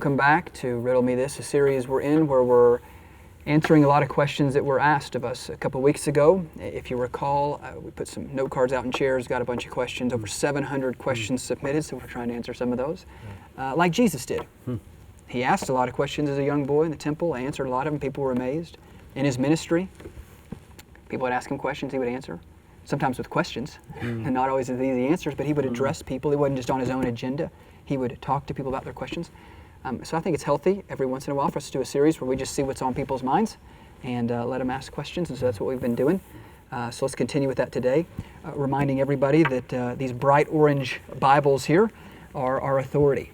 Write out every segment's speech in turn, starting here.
Welcome back to Riddle Me This, a series we're in where we're answering a lot of questions that were asked of us a couple weeks ago. If you recall, we put some note cards out in chairs, got a bunch of questions, over 700 questions submitted, so we're trying to answer some of those, like Jesus did. He asked a lot of questions as a young boy in the temple, answered a lot of them, people were amazed. In his ministry, people would ask him questions, he would answer, sometimes with questions, and not always with easy answers, but he would address people. He wasn't just on his own agenda. He would talk to people about their questions. So I think it's healthy every once in a while for us to do a series where we just see what's on people's minds and let them ask questions, and so that's what we've been doing. So let's continue with that today, reminding everybody that these bright orange Bibles here are our authority.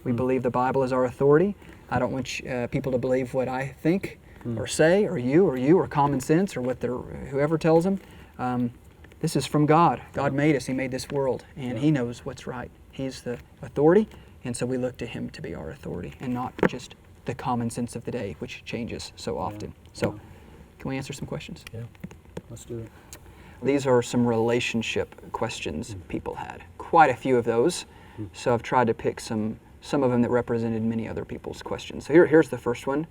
We believe the Bible is our authority. I don't want people to believe what I think or say, or you, or common sense, or what whoever tells them. This is from God. God made us. He made this world, and He knows what's right. He's the authority, and so we look to Him to be our authority, and not just the common sense of the day, which changes so often. So, can we answer some questions? Yeah, let's do it. These are some relationship questions people had. Quite a few of those, so I've tried to pick some of them that represented many other people's questions. So here's the first one,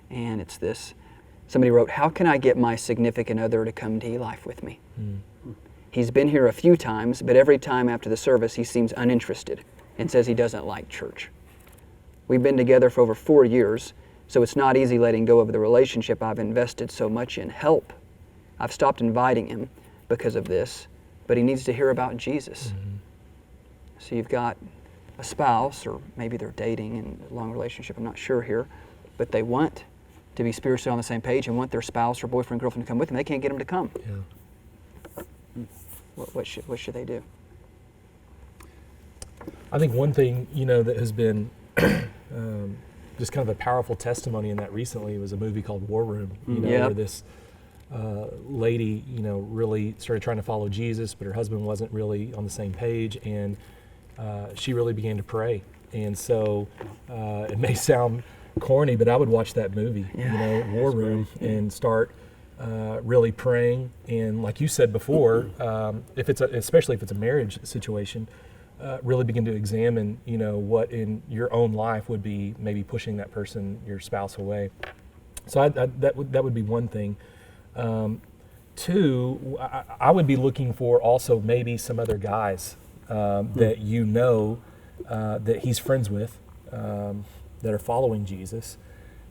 and it's this. Somebody wrote, "How can I get my significant other to come to E-Life with me? He's been here a few times, but every time after the service he seems uninterested and says he doesn't like church. We've been together for over 4 years, so it's not easy letting go of the relationship I've invested so much in. Help. I've stopped inviting him because of this, but he needs to hear about Jesus." So you've got a spouse, or maybe they're dating in a long relationship, I'm not sure here, but they want to be spiritually on the same page and want their spouse or boyfriend, girlfriend to come with them. They can't get them to come. What should they do? I think one thing, that has been just kind of a powerful testimony in that recently was a movie called War Room, where this lady, really started trying to follow Jesus, but her husband wasn't really on the same page, and she really began to pray. And so it may sound corny, but I would watch that movie, War Room, and start really praying. And like you said before, especially if it's a marriage situation, really begin to examine, what in your own life would be maybe pushing that person, your spouse, away. So that would be one thing. Two, I would be looking for also maybe some other guys that that he's friends with, that are following Jesus,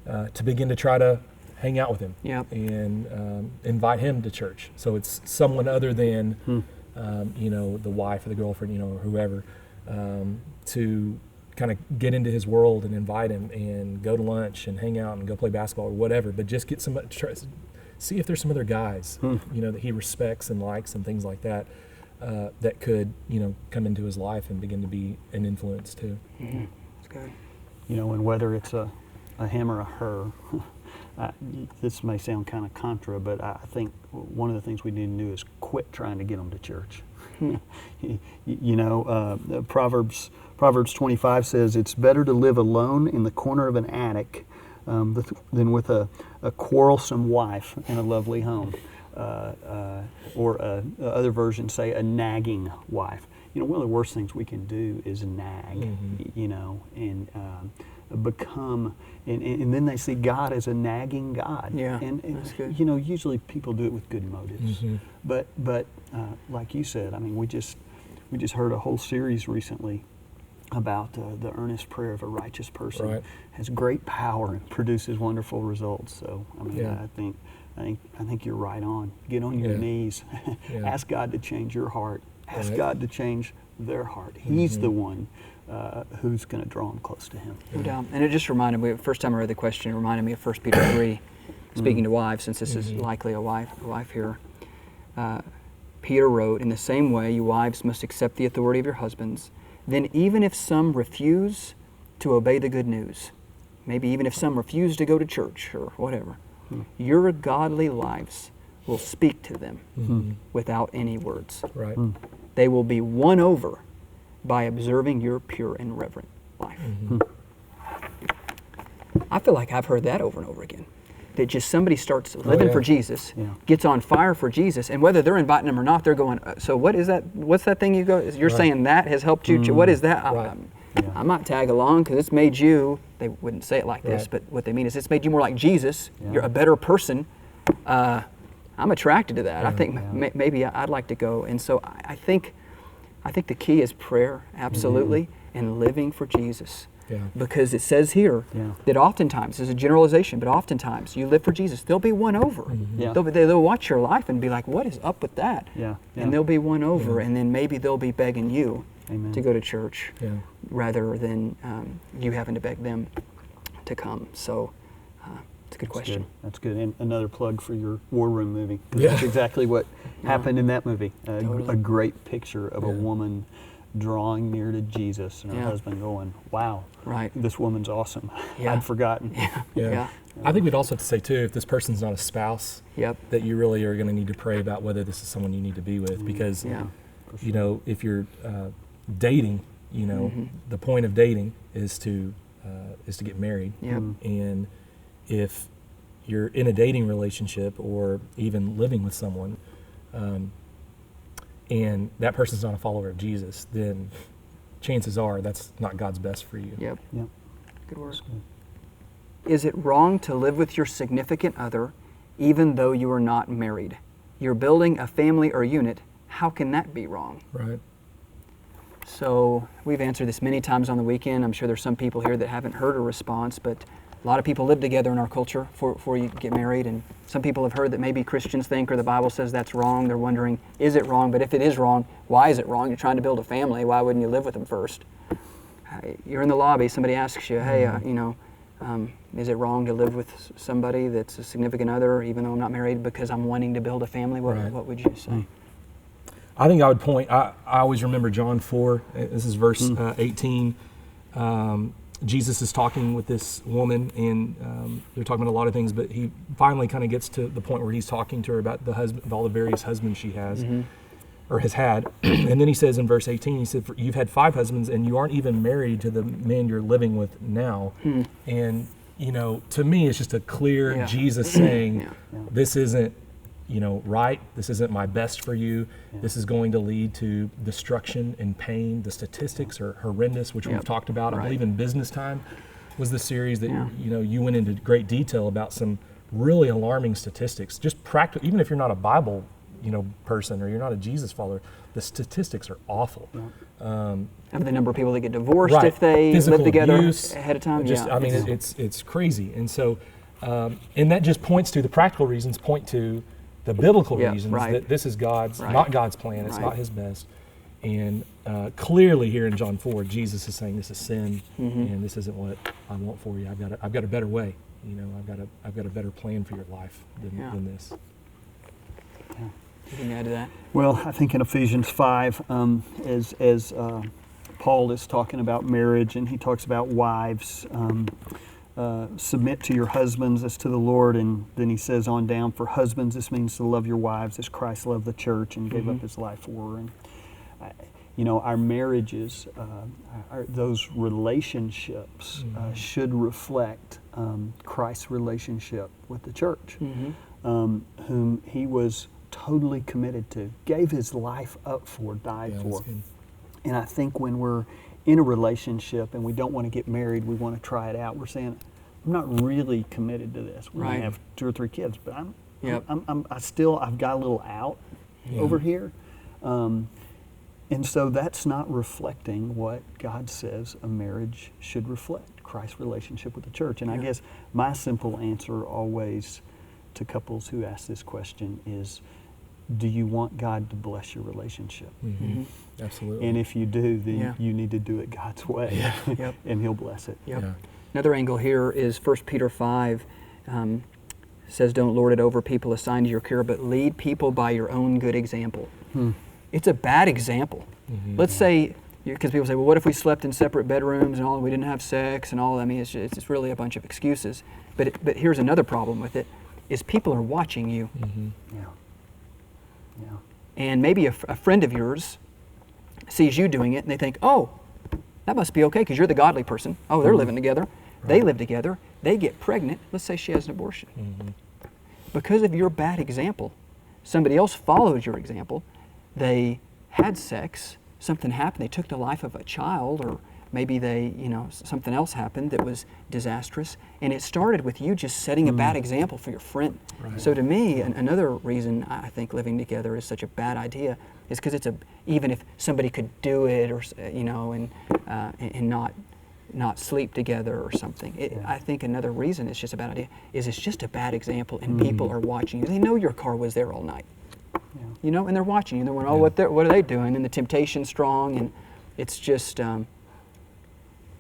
to begin to try to hang out with him and invite him to church. So it's someone other than, the wife or the girlfriend, or whoever, to kind of get into his world and invite him and go to lunch and hang out and go play basketball or whatever. But just get see if there's some other guys, that he respects and likes and things like that, that could, come into his life and begin to be an influence too. That's good. And whether it's a him or a her, this may sound kind of contra, but I think one of the things we need to do is quit trying to get them to church. Proverbs 25 says, "It's better to live alone in the corner of an attic than with a quarrelsome wife in a lovely home." Or other versions say a nagging wife. One of the worst things we can do is nag, and become, and then they see God as a nagging God. Yeah, and that's good. Usually people do it with good motives. But like you said, we just heard a whole series recently about the earnest prayer of a righteous person. Right. Has great power and produces wonderful results. So I think you're right on. Get on your knees. Ask God to change your heart. Ask God to change their heart. He's the one who's going to draw them close to Him. No doubt. And it just reminded me, the first time I read the question, it reminded me of 1 Peter 3, speaking to wives, since this is likely a wife here. Peter wrote, "In the same way, you wives must accept the authority of your husbands. Then even if some refuse to obey the good news, maybe even if some refuse to go to church or whatever, your godly lives will speak to them without any words. Right. They will be won over by observing your pure and reverent life." I feel like I've heard that over and over again. That just somebody starts living for Jesus, gets on fire for Jesus, and whether they're inviting them or not, they're going, "So what is that? What's that thing you go? You're saying that has helped you? What is that? I might tag along because it's made you they wouldn't say it like this, Right. but what they mean is it's made you more like Jesus. Yeah. You're a better person. I'm attracted to that. I think Yeah. maybe I'd like to go. And so I think the key is prayer, absolutely, and living for Jesus. Yeah. Because it says here Yeah. that oftentimes, there's a generalization, but oftentimes you live for Jesus, there'll be won over. Yeah. They'll watch your life and be like, what is up with that? Yeah. And they'll be won over, and then maybe they'll be begging you Amen. to go to church Yeah. rather than you having to beg them to come. So it's a good question. Good. That's good. And another plug for your War Room movie. Yeah. That's exactly what happened in that movie. Totally. A great picture of a Yeah. woman drawing near to Jesus and her Yeah. husband going, wow, Right. this woman's awesome. Yeah. I'd forgotten. Yeah. Yeah. I think we'd also have to say too, if this person's not a spouse, Yep. that you really are going to need to pray about whether this is someone you need to be with, because Yeah. For you sure. know, if you're dating, you know, the point of dating is to get married. Yep. And if you're in a dating relationship or even living with someone, and that person's not a follower of Jesus, then chances are that's not God's best for you. Yep. Yep. Good word. good. Is it wrong to live with your significant other even though you are not married? You're building a family or unit. How can that be wrong? Right. So we've answered this many times on the weekend. I'm sure there's some people here that haven't heard a response, but a lot of people live together in our culture before you get married, and some people have heard that maybe Christians think or the Bible says that's wrong. They're wondering, is it wrong? But if it is wrong, why is it wrong? You're trying to build a family. Why wouldn't you live with them first? You're in the lobby, somebody asks you, hey, is it wrong to live with somebody that's a significant other even though I'm not married because I'm wanting to build a family? Right. What would you say? I think I would point, I always remember John 4, this is verse 18. Jesus is talking with this woman, and they're talking about a lot of things, but he finally kind of gets to the point where he's talking to her about the husband, all the various husbands she has or has had. And then he says in verse 18, he said, you've had 5 husbands and you aren't even married to the man you're living with now. And, you know, to me, it's just a clear Yeah. Jesus saying, Yeah. this isn't, you know, right. This isn't my best for you. This is going to lead to destruction and pain. The statistics are horrendous, which Yep. we've talked about. I Right. believe in Business Time was the series that, Yeah. you know, you went into great detail about some really alarming statistics. Just practical, even if you're not a Bible, you know, person or you're not a Jesus follower, the statistics are awful. Of the number of people that get divorced Right. if they Physical live together abuse, ahead of time. Just, yeah. I mean, it's crazy. And so, and that just points to the practical reasons, point to the biblical Yeah, reasons right. that this is God's, Right. not God's plan. It's Right. not His best. And clearly here in John 4, Jesus is saying this is sin, and this isn't what I want for you. I've got a better way. You know, I've got a better plan for your life than this. You can add to that. Well, I think in Ephesians 5, as Paul is talking about marriage, and he talks about wives, submit to your husbands as to the Lord, and then he says on down, for husbands, this means to love your wives as Christ loved the church and gave up his life for her. And you know, our marriages, those relationships should reflect Christ's relationship with the church, whom he was totally committed to, gave his life up for, died Yeah, for. that's good. And I think when we're in a relationship and we don't want to get married, we want to try it out, we're saying, I'm not really committed to this. We Right. have 2 or 3 kids, but Yep. I've got a little out over here. And so that's not reflecting what God says a marriage should reflect, Christ's relationship with the church. And I guess my simple answer always to couples who ask this question is, do you want God to bless your relationship? Absolutely. And if you do, then Yeah. you need to do it God's way, Yep. and He'll bless it. Yep. Yeah. Another angle here is 1 Peter 5 says, don't lord it over people assigned to your care, but lead people by your own good example. It's a bad example. Let's say, because people say, well, what if we slept in separate bedrooms and all, we didn't have sex and all? I mean, it's really a bunch of excuses. But here's another problem with it, is people are watching you. Yeah. Yeah. And maybe a friend of yours sees you doing it and they think, oh, that must be okay because you're the godly person. Oh, they're living together. They live together. They get pregnant. Let's say she has an abortion. Because of your bad example, somebody else followed your example. They had sex. Something happened. They took the life of a child or maybe they, something else happened that was disastrous, and it started with you just setting a bad example for your friend. Right. So to me, another reason I think living together is such a bad idea is because even if somebody could do it, or and not sleep together or something. I think another reason it's just a bad idea is it's just a bad example, and people are watching you. They know your car was there all night, and they're watching you. And they're going, what are they doing? And the temptation's strong, and it's just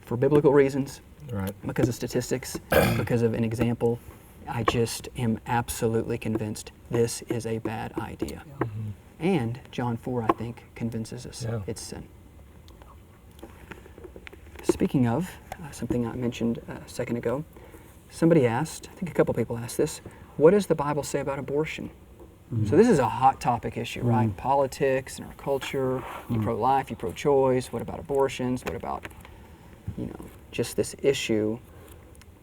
for biblical reasons, Right. because of statistics, because of an example. I just am absolutely convinced this is a bad idea. Mm-hmm. And John 4, I think, convinces us it's sin. Speaking of something I mentioned a second ago, somebody asked, I think a couple people asked this, what does the Bible say about abortion? So this is a hot topic issue, right? Politics and our culture, you pro-life, you pro-choice, what about abortions, what about, just this issue.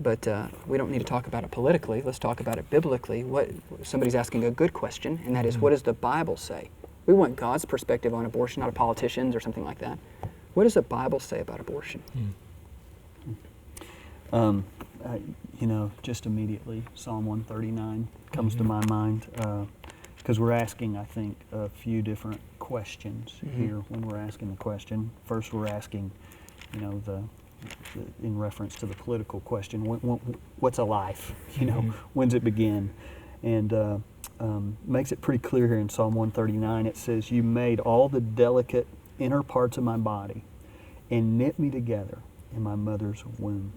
But we don't need to talk about it politically, let's talk about it biblically. Somebody's asking a good question, and that is, what does the Bible say? We want God's perspective on abortion, not a politician's or something like that. What does the Bible say about abortion? Just immediately, Psalm 139 comes to my mind, because we're asking, I think, a few different questions here when we're asking the question. First, we're asking, in reference to the political question, what's a life? When's it begin? And makes it pretty clear here in Psalm 139. It says, "You made all the delicate inner parts of my body and knit me together in my mother's womb.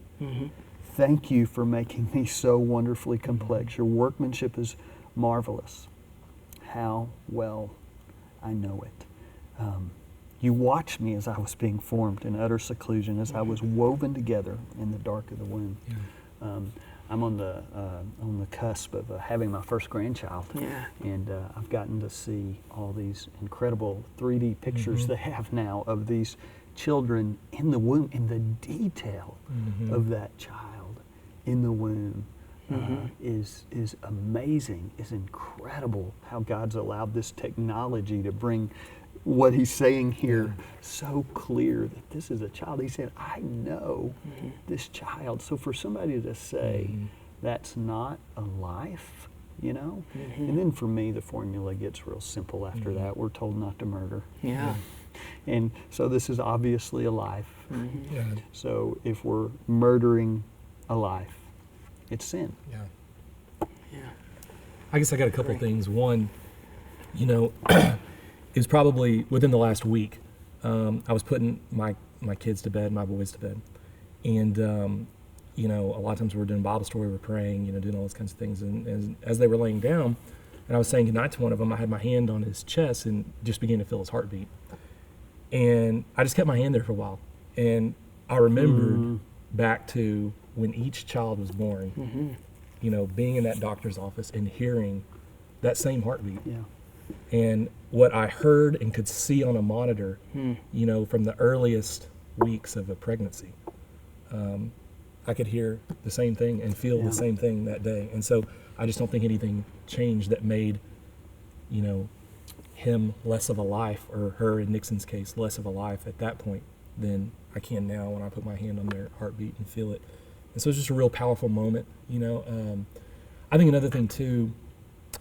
Thank you for making me so wonderfully complex. Your workmanship is marvelous. How well I know it. You watched me as I was being formed in utter seclusion, as I was woven together in the dark of the womb." I'm on the cusp of having my first grandchild, and I've gotten to see all these incredible 3D pictures they have now of these children in the womb, and the detail of that child in the womb is amazing, is incredible. How God's allowed this technology to bring what He's saying here so clear, that this is a child. He said, I know this child. So for somebody to say that's not a life, and then for me the formula gets real simple after that. We're told not to murder. And so this is obviously a life. So if we're murdering a life, it's sin. I guess I got a couple things. One, it was probably within the last week. I was putting my kids to bed, my boys to bed. And, a lot of times we're doing Bible story, we're praying, doing all those kinds of things. And as they were laying down, and I was saying goodnight to one of them, I had my hand on his chest and just began to feel his heartbeat. And I just kept my hand there for a while. And I remembered back to when each child was born, being in that doctor's office and hearing that same heartbeat. And what I heard and could see on a monitor, from the earliest weeks of a pregnancy, I could hear the same thing and feel the same thing that day. And so I just don't think anything changed that made, him less of a life, or her, in Nixon's case, less of a life at that point than I can now when I put my hand on their heartbeat and feel it. And so it's just a real powerful moment, I think another thing too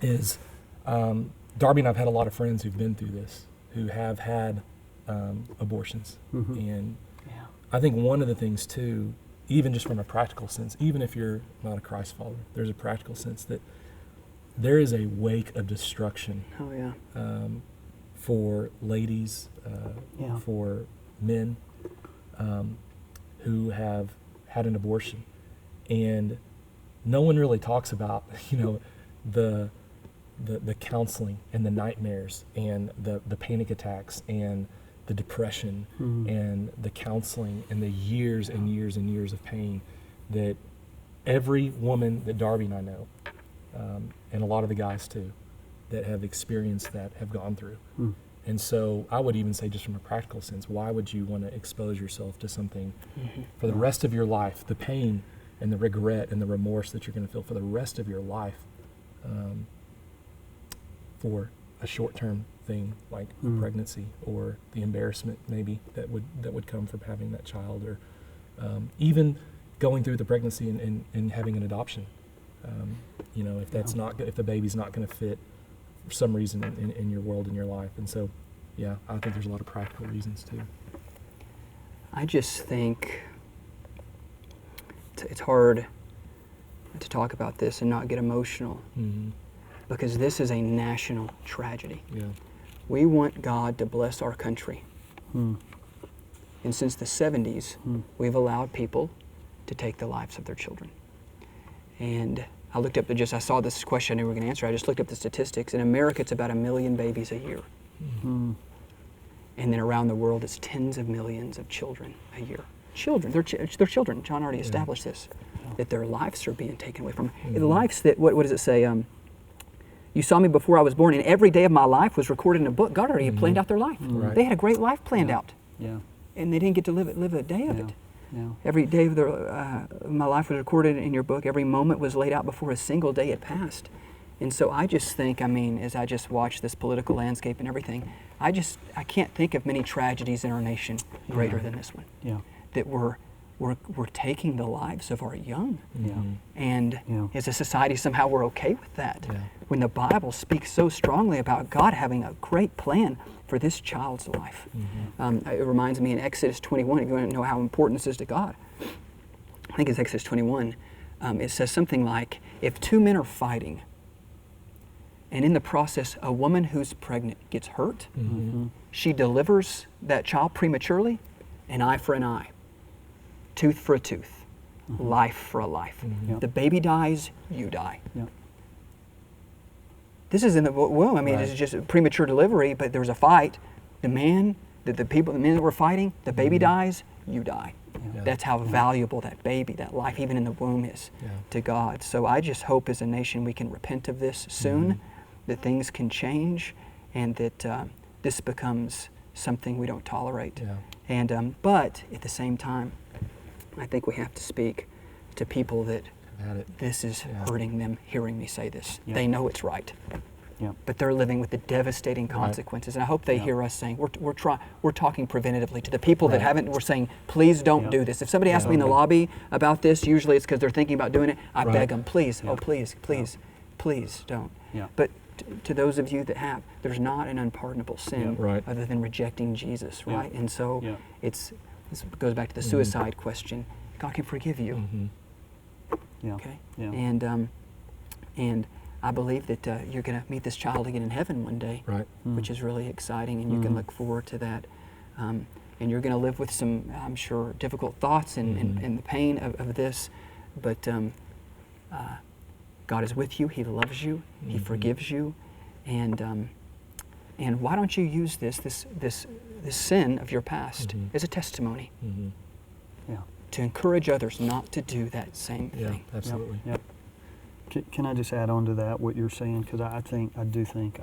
is, Darby and I've had a lot of friends who've been through this, who have had abortions. And I think one of the things too, even just from a practical sense, even if you're not a Christ follower, there's a practical sense that there is a wake of destruction for ladies, for men who have had an abortion. And no one really talks about, the counseling and the nightmares and the panic attacks and the depression and the counseling and the years and years and years of pain that every woman that Darby and I know, and a lot of the guys too, that have experienced that have gone through. And so I would even say, just from a practical sense, why would you want to expose yourself to something for the rest of your life, the pain and the regret and the remorse that you're going to feel for the rest of your life, for a short-term thing like a pregnancy, or the embarrassment maybe that would come from having that child, or even going through the pregnancy and having an adoption. If that's not, if the baby's not going to fit for some reason in your world, in your life. And so, yeah, I think there's a lot of practical reasons too. I just think it's hard to talk about this and not get emotional, because this is a national tragedy. Yeah. We want God to bless our country. And since the 70s, we've allowed people to take the lives of their children. And I looked up I saw this question I knew we were going to answer. I just looked up the statistics. In America, it's about 1 million babies a year. And then around the world, it's tens of millions of children a year. Children, they're children. John already established this, that their lives are being taken away from them. The lives that, what does it say? You saw me before I was born, and every day of my life was recorded in a book. God already had planned out their life. Right. They had a great life planned out. Yeah. And they didn't get to live a day of it. Yeah. Every day of my life was recorded in your book. Every moment was laid out before a single day had passed. And so I just think, as I just watch this political landscape and everything, I can't think of many tragedies in our nation greater than this one. Yeah. That we're taking the lives of our young. Yeah. And Yeah. as a society, somehow we're okay with that. Yeah. When the Bible speaks so strongly about God having a great plan for this child's life. It reminds me in Exodus 21, if you want to know how important this is to God, I think it's Exodus 21, it says something like, if two men are fighting, and in the process a woman who's pregnant gets hurt, she delivers that child prematurely, an eye for an eye, tooth for a tooth, life for a life. Yep. The baby dies, you die. Yep. This is in the womb. Right. It's just a premature delivery, but there was a fight. The men that were fighting, the baby dies, you die. Yeah. That's how valuable that baby, that life, even in the womb, is to God. So I just hope as a nation we can repent of this soon, that things can change, and that this becomes something we don't tolerate. Yeah. And but at the same time, I think we have to speak to people that Had it. this is hurting them hearing me say this. Yeah. They know it's right. Yeah. But they're living with the devastating consequences. And I hope they hear us saying, we're talking preventatively to the people that haven't. We're saying, please don't do this. If somebody asks me in the lobby about this, usually it's because they're thinking about doing it. I beg them, please, please don't. Yeah. But to those of you that have, there's not an unpardonable sin Right. other than rejecting Jesus, right? And so this goes back to the suicide question. God can forgive you. Yeah. Okay. Yeah. And I believe that you're going to meet this child again in heaven one day, Right. which is really exciting, and you can look forward to that. And you're going to live with some, I'm sure, difficult thoughts and the pain of this, but God is with you. He loves you. He forgives you, and why don't you use this sin of your past as a testimony Yeah. to encourage others not to do that same Yeah, thing. absolutely. Yep. Can I just add on to that what you're saying? Because I do think,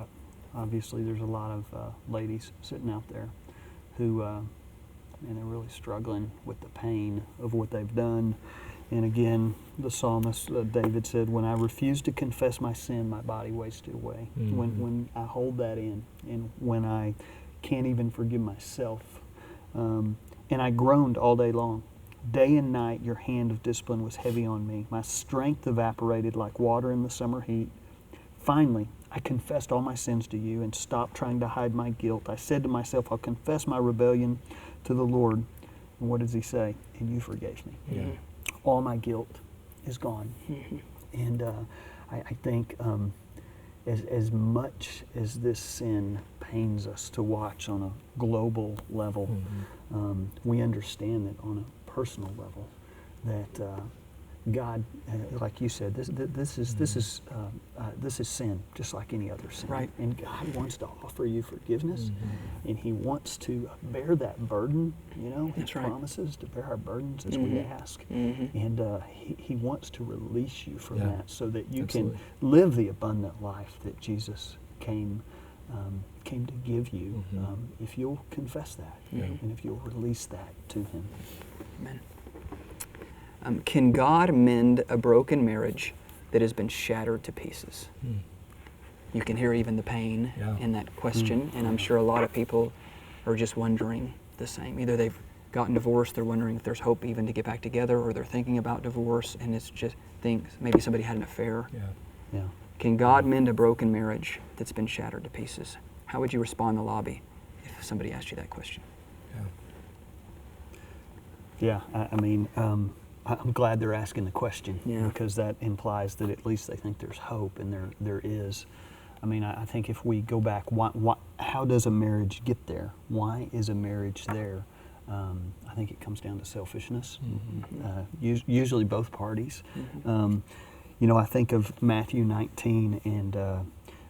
obviously, there's a lot of ladies sitting out there who, and they're really struggling with the pain of what they've done. And again, the psalmist David said, "When I refuse to confess my sin, my body wasted away." When I hold that in, and when I can't even forgive myself, and I groaned all day long. Day and night your hand of discipline was heavy on me. My strength evaporated like water in the summer heat. Finally, I confessed all my sins to you and stopped trying to hide my guilt. I said to myself, I'll confess my rebellion to the Lord. And what does he say? And you forgave me. Yeah. All my guilt is gone. And I think as much as this sin pains us to watch on a global level, we understand that on a personal level, that God, like you said, this is sin, just like any other sin. Right. And God wants to offer you forgiveness, and He wants to bear that burden. You know, He That's right. promises to bear our burdens as we ask, and He wants to release you from that, so that you Absolutely. can live the abundant life that Jesus came to give you, if you'll confess that, and if you'll release that to Him. Amen. Can God mend a broken marriage that has been shattered to pieces? You can hear even the pain in that question, and I'm sure a lot of people are just wondering the same. Either they've gotten divorced, they're wondering if there's hope even to get back together, or they're thinking about divorce, and it's just things, maybe somebody had an affair. Yeah. Can God mend a broken marriage that's been shattered to pieces? How would you respond in the lobby if somebody asked you that question? Yeah, I mean, I'm glad they're asking the question, because that implies that at least they think there's hope, and there is. I mean, I think if we go back, how does a marriage get there? Why is a marriage there? I think it comes down to selfishness, usually both parties. I think of Matthew 19, and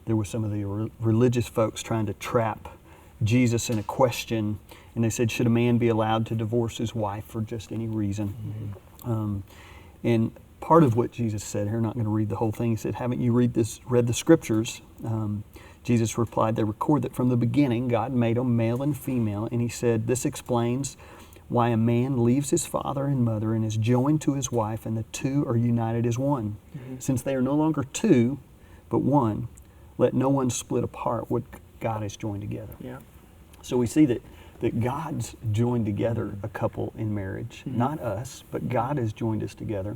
there were some of the religious folks trying to trap Jesus in a question, and they said, should a man be allowed to divorce his wife for just any reason? And part of what Jesus said here, I'm not going to read the whole thing, he said, haven't you read the scriptures? Jesus replied, they record that from the beginning God made them male and female, and he said, this explains why a man leaves his father and mother and is joined to his wife, and the two are united as one. Since they are no longer two, but one, let no one split apart what God has joined together. So we see that God's joined together a couple in marriage, not us, but God has joined us together.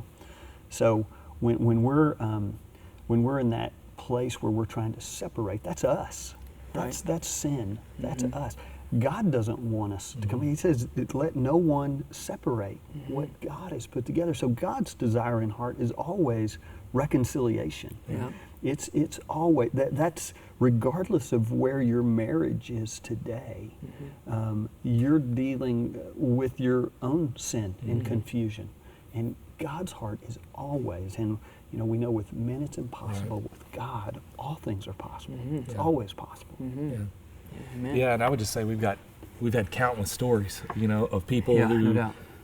So when we're in that place where we're trying to separate, that's us. That's sin. That's us. God doesn't want us to come. He says, let no one separate what God has put together. So God's desire in heart is always reconciliation. It's always, that's regardless of where your marriage is today, you're dealing with your own sin and confusion. And God's heart is always, and we know with men it's impossible. With God, all things are possible. It's always possible. And I would just say we've had countless stories, of people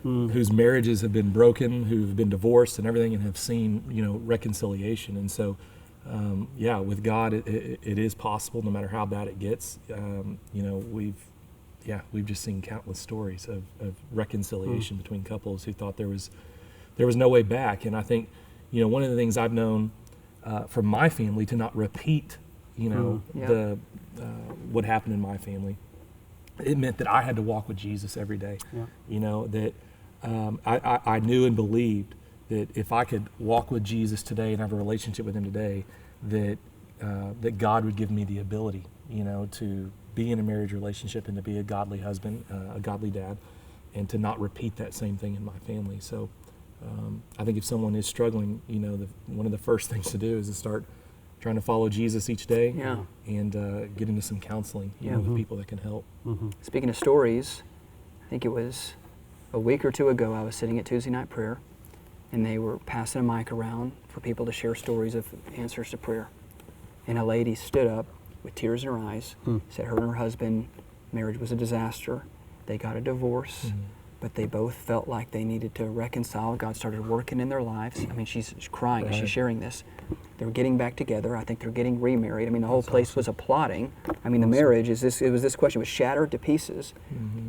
whose marriages have been broken, who've been divorced and everything, and have seen, reconciliation. And so, with God, it is possible, no matter how bad it gets. We've just seen countless stories of reconciliation between couples who thought there was no way back. And I think, one of the things I've known from my family to not repeat, what happened in my family, it meant that I had to walk with Jesus every day. That I knew and believed that if I could walk with Jesus today and have a relationship with him today, that God would give me the ability, to be in a marriage relationship and to be a godly husband, a godly dad, and to not repeat that same thing in my family. So I think if someone is struggling, one of the first things to do is to start trying to follow Jesus each day and get into some counseling with people that can help. Speaking of stories, I think it was a week or two ago I was sitting at Tuesday night prayer, and they were passing a mic around for people to share stories of answers to prayer. And a lady stood up with tears in her eyes, said her and her husband, marriage was a disaster. They got a divorce, but they both felt like they needed to reconcile. God started working in their lives. I mean, she's crying as she's sharing this. They're getting back together. I think they're getting remarried. I mean, the whole place was applauding. I mean, the marriage it was this question was shattered to pieces,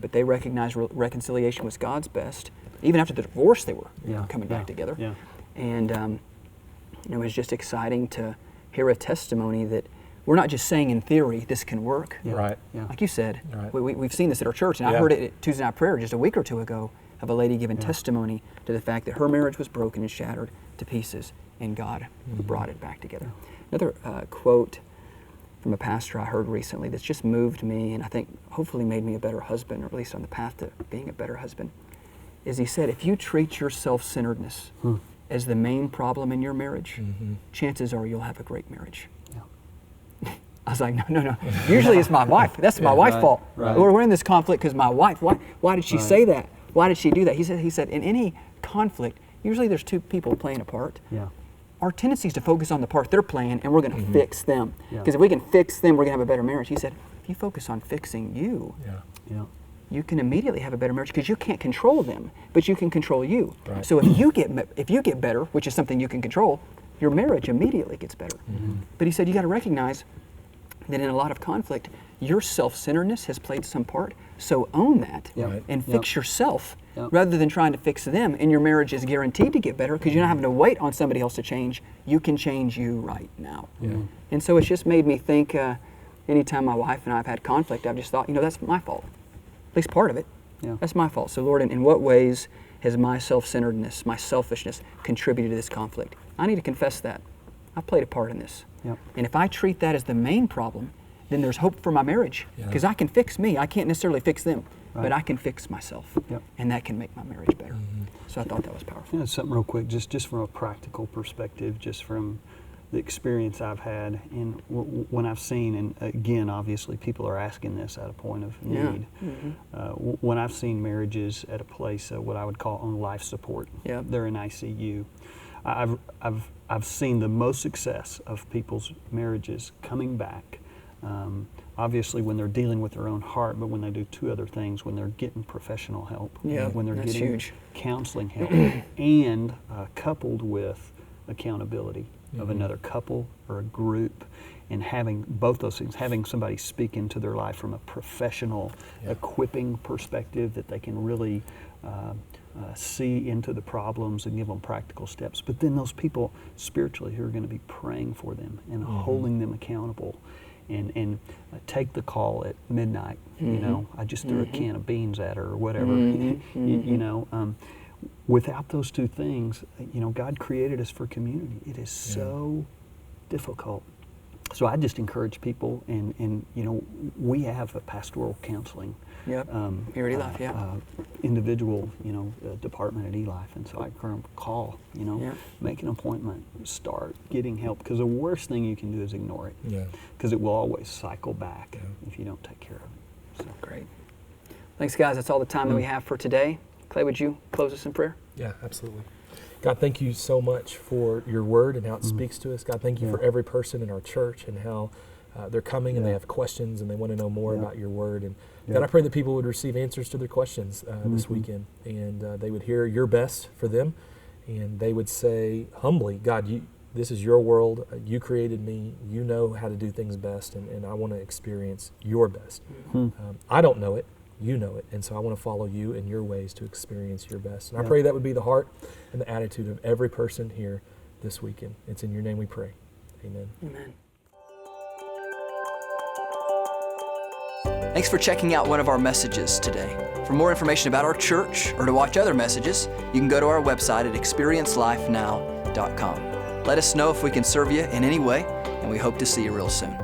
but they recognized reconciliation was God's best. Even after the divorce, they were coming back together. And it was just exciting to hear a testimony that we're not just saying in theory this can work. Like you said, we've seen this at our church, and I heard it at Tuesday night prayer just a week or two ago of a lady giving testimony to the fact that her marriage was broken and shattered to pieces, and God brought it back together. Another quote from a pastor I heard recently that's just moved me, and I think hopefully made me a better husband, or at least on the path to being a better husband, is he said, if you treat your self-centeredness as the main problem in your marriage, chances are you'll have a great marriage. I was like, no. Usually it's my wife. That's my wife's fault. We're in this conflict because my wife. Why did she say that? Why did she do that? He said, in any conflict, usually there's two people playing a part. Our tendency is to focus on the part they're playing, and we're going to fix them. Because if we can fix them, we're going to have a better marriage. He said, if you focus on fixing you, you can immediately have a better marriage, because you can't control them, but you can control you. So if you get better, which is something you can control, your marriage immediately gets better. But he said you got to recognize then in a lot of conflict, your self-centeredness has played some part. So own that Yep. and fix yourself Yep. rather than trying to fix them. And your marriage is guaranteed to get better because you're not having to wait on somebody else to change. You can change you right now. Yeah. And so it's just made me think, anytime my wife and I have had conflict, I've just thought, that's my fault. At least part of it. Yeah. That's my fault. So Lord, in what ways has my self-centeredness, my selfishness contributed to this conflict? I need to confess that. I've played a part in this. Yep. And if I treat that as the main problem, then there's hope for my marriage. Yeah. Because I can fix me. I can't necessarily fix them, Right. but I can fix myself. Yep. And that can make my marriage better. So I thought that was powerful. Something real quick, just from a practical perspective, just from the experience I've had, and when I've seen, and again, obviously, people are asking this at a point of Yeah. need. When I've seen marriages at a place, what I would call on life support, Yeah. they're in ICU. I've seen the most success of people's marriages coming back. Obviously, when they're dealing with their own heart, but when they do two other things, when they're getting professional help, Yeah, when they're that's getting huge. counseling help, and coupled with accountability of another couple or a group, and having both those things, having somebody speak into their life from a professional equipping perspective that they can really see into the problems and give them practical steps. But then those people spiritually who are going to be praying for them and holding them accountable, and take the call at midnight. I just threw a can of beans at her or whatever. Without those two things, God created us for community. It is so difficult. So I just encourage people, and we have a pastoral counseling Yep. Here at eLife, yeah. individual, department at eLife, and so I call, Yeah. make an appointment, start getting help, because the worst thing you can do is ignore it, Yeah. because it will always cycle back if you don't take care of it. So. Great. Thanks, guys. That's all the time that we have for today. Clay, would you close us in prayer? Yeah, absolutely. God, thank you so much for your word and how it speaks to us. God, thank you for every person in our church and how they're coming and they have questions and they want to know more about your word. And God, I pray that people would receive answers to their questions this weekend, and they would hear your best for them, and they would say humbly, God, this is your world. You created me. You know how to do things best, and I want to experience your best. I don't know it. You know it, and so I want to follow you in your ways to experience your best. And I pray that would be the heart and the attitude of every person here this weekend. It's in your name we pray. Amen. Amen. Thanks for checking out one of our messages today. For more information about our church or to watch other messages, you can go to our website at experiencelifenow.com. Let us know if we can serve you in any way, and we hope to see you real soon.